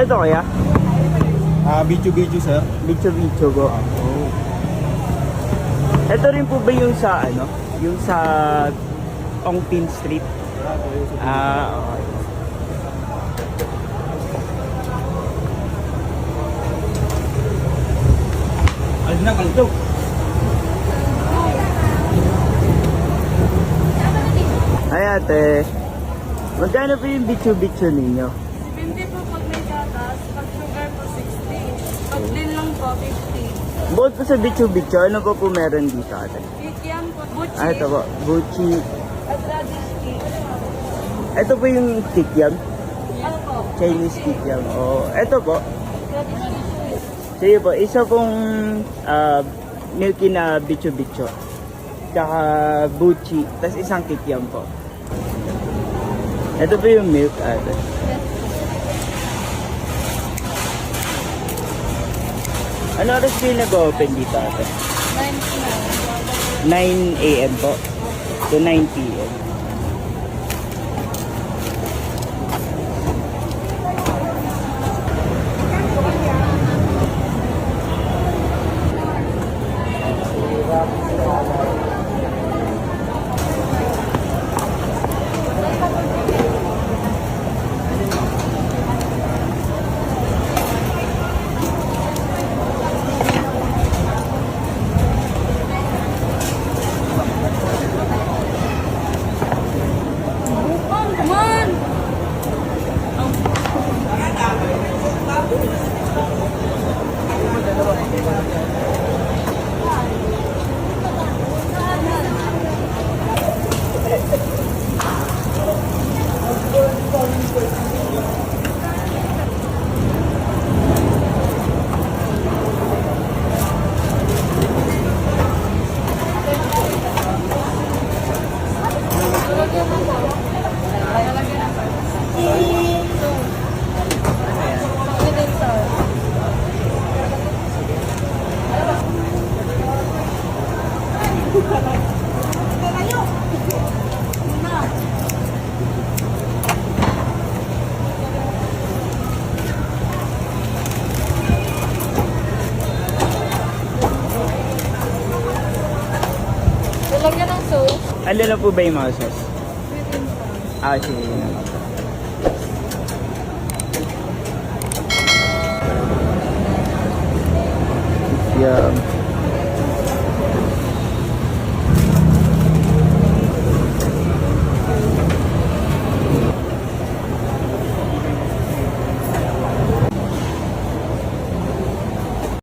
to kaya? Bichu sir. Bicho po. Oh. Ito rin po ba yung sa ano? Yung sa Ongpin Street? Okay. Alis na, kalito. Ay ate, magkano po yung bicho ninyo? 70 po pag may gatas, pag sugar po 60. Pag din lang po 50. Bukod po sa bicho, ano po meron dito ate? Kikiam po, buchi. Ito po, buchi. At radish cake. Ito po yung kikiam, Ano po? Chinese kikiam. Oh, ito po. Radish cake. Sige po, isa pong milky na bicho. Tsaka buchi, tapos isang kikiam po. Ito po yung milk ate. Ano oras po yung nag-open dito ate? 9 a.m. po to 9 p.m. Come on! Lalagyan ng sauce. Ano na po ba yung mga sauce? Sweet and sour. Sige. Yeah.